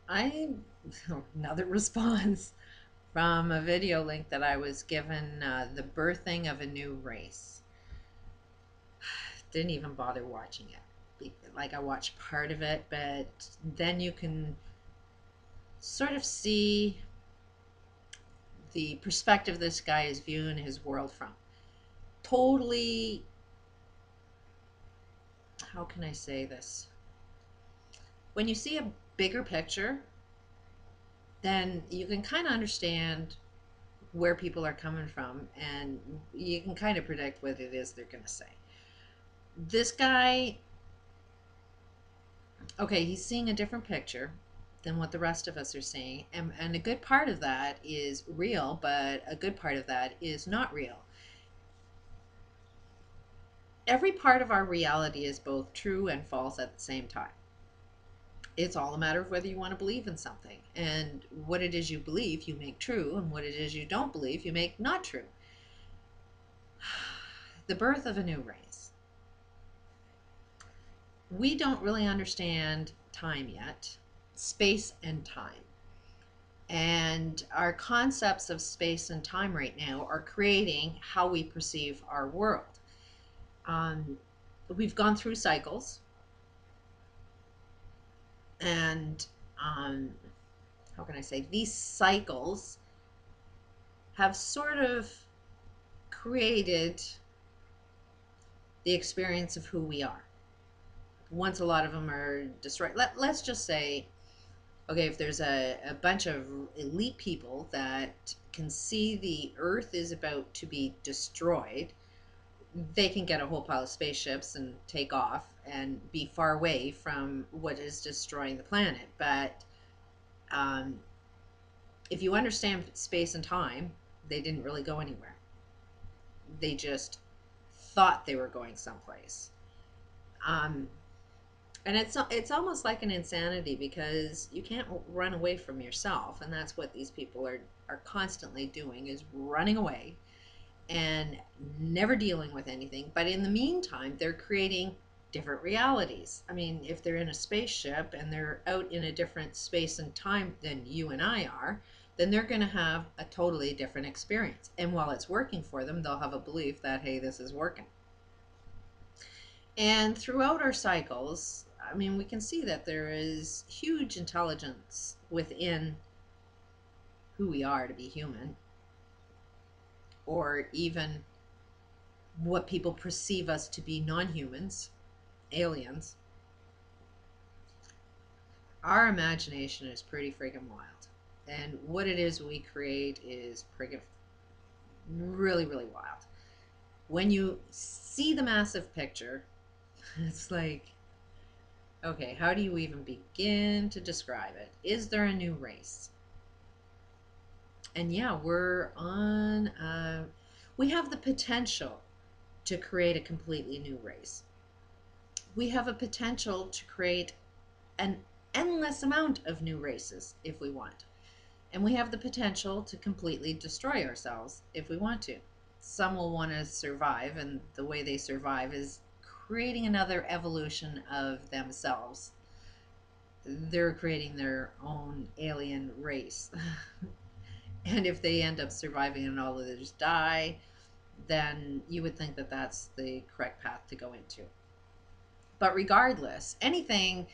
I another response from a video link that I was given, the birthing of a new race. Didn't even bother watching it. Like I watched part of it, but then you can sort of see the perspective this guy is viewing his world from. Totally, how can I say this? When you see a bigger picture, then you can kind of understand where people are coming from, and you can kind of predict what it is they're going to say. This guy, okay, he's seeing a different picture than what the rest of us are seeing, and a good part of that is real, but a good part of that is not real. Every part of our reality is both true and false at the same time. It's all a matter of whether you want to believe in something, and what it is you believe you make true, and what it is you don't believe you make not true. The birth of a new race. We don't really understand time yet, space and time. And our concepts of space and time right now are creating how we perceive our world. Um, we've gone through cycles, and how can I say, these cycles have sort of created the experience of who we are. Once a lot of them are destroyed, let's just say, okay, if there's a bunch of elite people that can see the Earth is about to be destroyed, they can get a whole pile of spaceships and take off and be far away from what is destroying the planet. But um, if you understand space and time, they didn't really go anywhere. They just thought they were going someplace. Um, and it's almost like an insanity, because you can't run away from yourself, and that's what these people are constantly doing, is running away and never dealing with anything. But in the meantime, they're creating different realities. I mean, if they're in a spaceship and they're out in a different space and time than you and I are, then they're going to have a totally different experience. And while it's working for them, they'll have a belief that, hey, this is working. And throughout our cycles, I mean, we can see that there is huge intelligence within who we are to be human, or even what people perceive us to be, non-humans, aliens. Our imagination is pretty freaking wild. And what it is we create is freaking really, really wild. When you see the massive picture, it's like, okay, how do you even begin to describe it? Is there a new race? And yeah, we have the potential to create a completely new race. We have a potential to create an endless amount of new races if we want. And we have the potential to completely destroy ourselves if we want to. Some will want to survive, and the way they survive is creating another evolution of themselves. They're creating their own alien race. And if they end up surviving and all others die, then you would think that that's the correct path to go into. But regardless, anything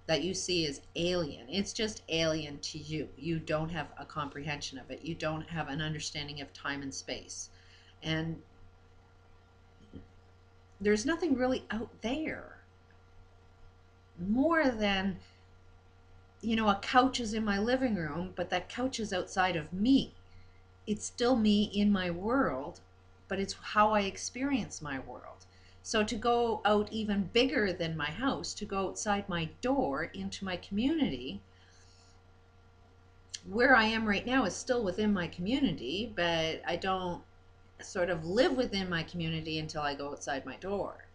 that you see as alien, it's just alien to you. You don't have a comprehension of it. You don't have an understanding of time and space. And there's nothing really out there more than, a couch is in my living room, but that couch is outside of me. It's still me in my world, but it's how I experience my world. So to go out even bigger than my house, to go outside my door into my community, where I am right now is still within my community, but I don't sort of live within my community until I go outside my door.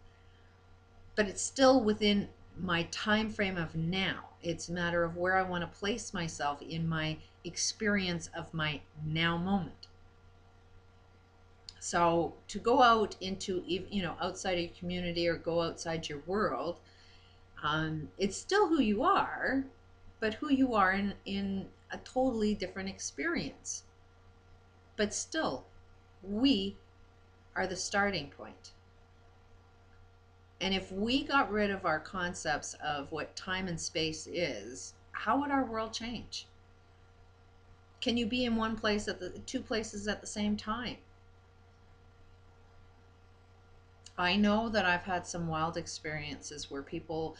But it's still within my time frame of now. It's a matter of where I want to place myself in my experience of my now moment. So to go out into, outside of your community or go outside your world, it's still who you are, but who you are in a totally different experience. But still, we are the starting point. And if we got rid of our concepts of what time and space is, how would our world change? Can you be in one place at the two places at the same time? I know that I've had some wild experiences where people,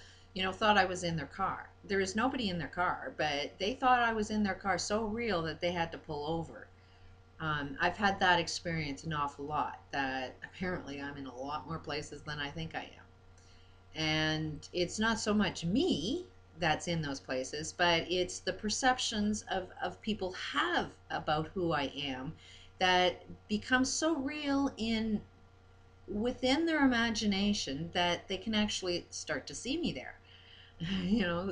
thought I was in their car. There is nobody in their car, but they thought I was in their car so real that they had to pull over. I've had that experience an awful lot, that apparently I'm in a lot more places than I think I am. And it's not so much me that's in those places, but it's the perceptions of people have about who I am that becomes so real in within their imagination that they can actually start to see me there.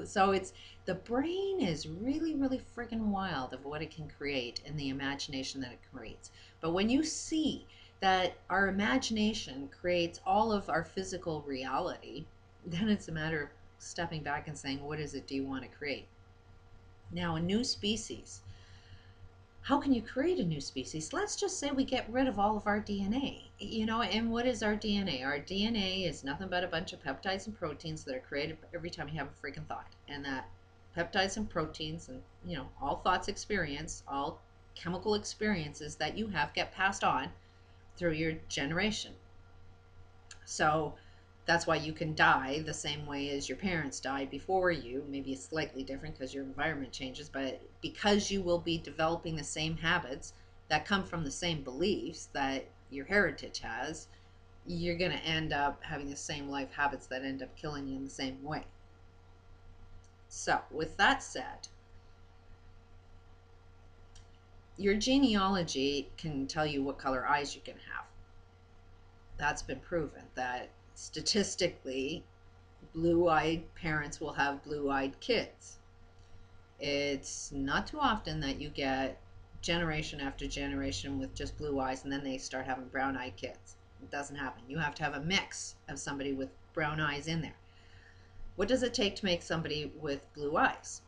So it's the brain is really, really friggin' wild of what it can create and the imagination that it creates. But when you see that our imagination creates all of our physical reality, then it's a matter of stepping back and saying, what is it do you want to create? Now, a new species. How can you create a new species? Let's just say we get rid of all of our DNA. And what is our DNA? Our DNA is nothing but a bunch of peptides and proteins that are created every time you have a freaking thought. And that peptides and proteins and, all thoughts experience, all chemical experiences that you have get passed on through your generation. So that's why you can die the same way as your parents died before you. Maybe it's slightly different because your environment changes, but because you will be developing the same habits that come from the same beliefs that your heritage has, you're going to end up having the same life habits that end up killing you in the same way. So, with that said, your genealogy can tell you what color eyes you can have. That's been proven that statistically, blue-eyed parents will have blue-eyed kids. It's not too often that you get generation after generation with just blue eyes and then they start having brown-eyed kids. It doesn't happen. You have to have a mix of somebody with brown eyes in there. What does it take to make somebody with blue eyes?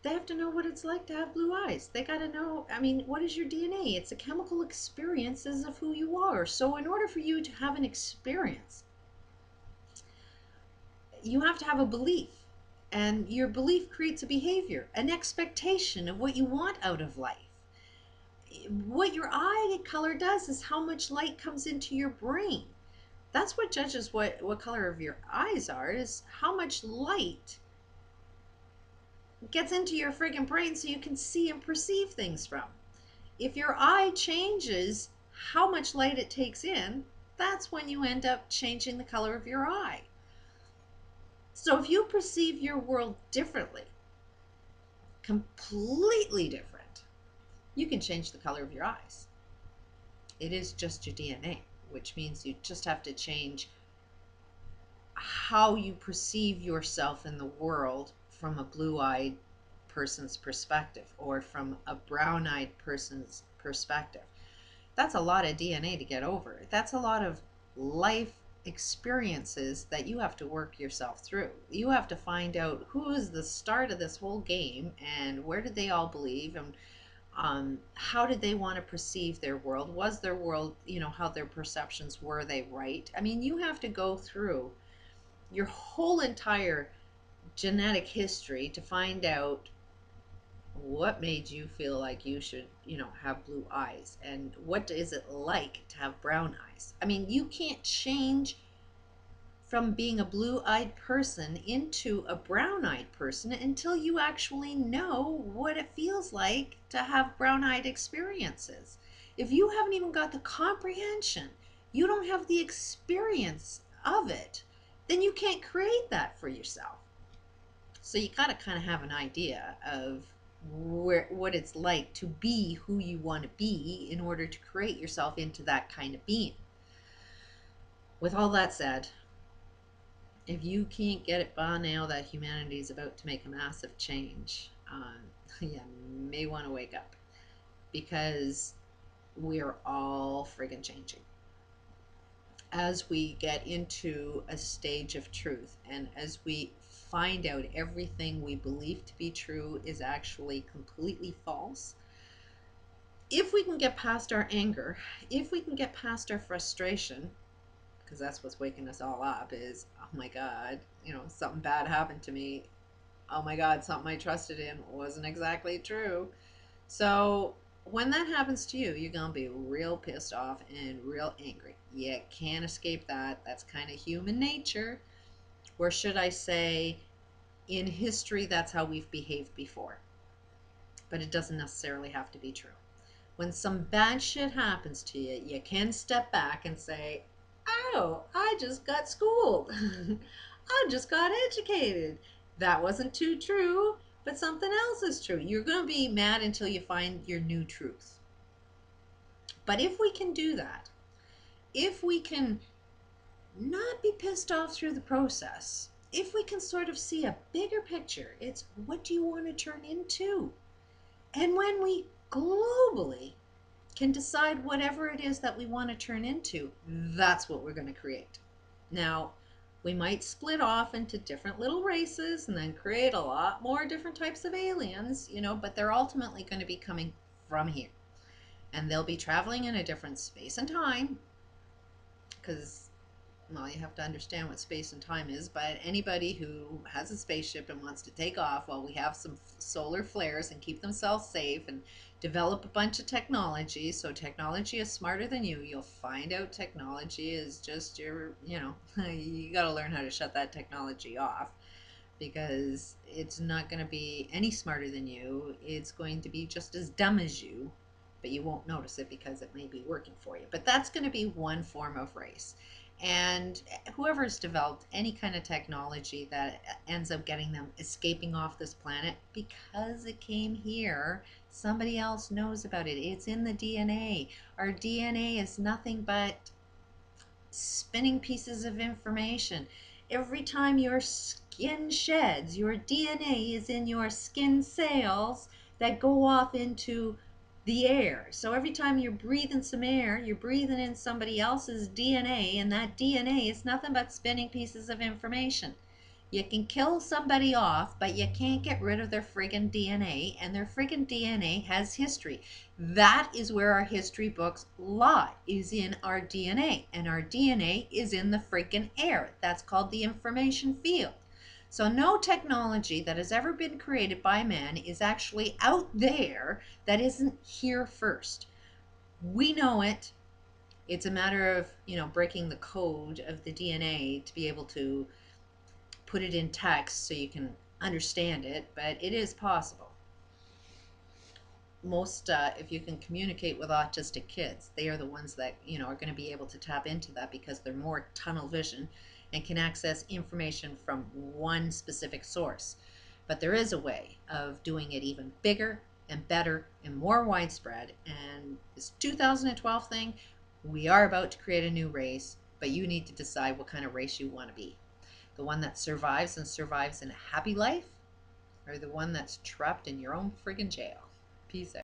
They have to know what it's like to have blue eyes. They got to know, what is your DNA? It's a chemical experiences of who you are. So in order for you to have an experience, you have to have a belief. And your belief creates a behavior, an expectation of what you want out of life. What your eye color does is how much light comes into your brain. That's what judges what color of your eyes are, is how much light gets into your friggin' brain so you can see and perceive things from. If your eye changes how much light it takes in, that's when you end up changing the color of your eye. So if you perceive your world differently, completely different, you can change the color of your eyes. It is just your DNA, which means you just have to change how you perceive yourself in the world from a blue-eyed person's perspective or from a brown-eyed person's perspective. That's a lot of DNA to get over. That's a lot of life experiences that you have to work yourself through. You have to find out who is the start of this whole game and where did they all believe and how did they want to perceive their world? Was their world, how their perceptions were they right? You have to go through your whole entire genetic history to find out what made you feel like you should, have blue eyes, and what is it like to have brown eyes. You can't change from being a blue-eyed person into a brown-eyed person until you actually know what it feels like to have brown-eyed experiences. If you haven't even got the comprehension, you don't have the experience of it, then you can't create that for yourself. So you got to kind of have an idea of what it's like to be who you want to be in order to create yourself into that kind of being. With all that said, if you can't get it by now that humanity is about to make a massive change, you may want to wake up, because we're all friggin' changing. As we get into a stage of truth and as we find out everything we believe to be true is actually completely false. If we can get past our anger, if we can get past our frustration, because that's what's waking us all up is, oh my God, something bad happened to me. Oh my God, something I trusted in wasn't exactly true. So when that happens to you, you're going to be real pissed off and real angry. You can't escape that. That's kind of human nature. Or should I say, in history, that's how we've behaved before. But it doesn't necessarily have to be true. When some bad shit happens to you, you can step back and say, oh, I just got schooled. I just got educated. That wasn't too true, but something else is true. You're going to be mad until you find your new truth. But if we can do that, if we can not be pissed off through the process, if we can sort of see a bigger picture, it's what do you want to turn into? And when we globally can decide whatever it is that we want to turn into, that's what we're going to create. Now, we might split off into different little races and then create a lot more different types of aliens, but they're ultimately going to be coming from here. And they'll be traveling in a different space and time, because, well, you have to understand what space and time is, but anybody who has a spaceship and wants to take off while we have some solar flares and keep themselves safe and develop a bunch of technology, so technology is smarter than you, you'll find out technology is just you got to learn how to shut that technology off, because it's not going to be any smarter than you. It's going to be just as dumb as you, but you won't notice it because it may be working for you. But that's going to be one form of race. And whoever's developed any kind of technology that ends up getting them escaping off this planet because it came here, somebody else knows about it. It's in the DNA. Our DNA is nothing but spinning pieces of information. Every time your skin sheds, your DNA is in your skin cells that go off into the air. So every time you're breathing some air, you're breathing in somebody else's DNA, and that DNA is nothing but spinning pieces of information. You can kill somebody off, but you can't get rid of their friggin' DNA, and their friggin' DNA has history. That is where our history books lie, is in our DNA, and our DNA is in the friggin' air. That's called the information field. So no technology that has ever been created by man is actually out there that isn't here first. We know it. It's a matter of, breaking the code of the DNA to be able to put it in text so you can understand it, but it is possible. Most, if you can communicate with autistic kids, they are the ones that, are going to be able to tap into that because they're more tunnel vision and can access information from one specific source. But there is a way of doing it even bigger and better and more widespread. And this 2012 thing, we are about to create a new race, but you need to decide what kind of race you want to be. The one that survives and survives in a happy life, or the one that's trapped in your own friggin' jail. Peace out.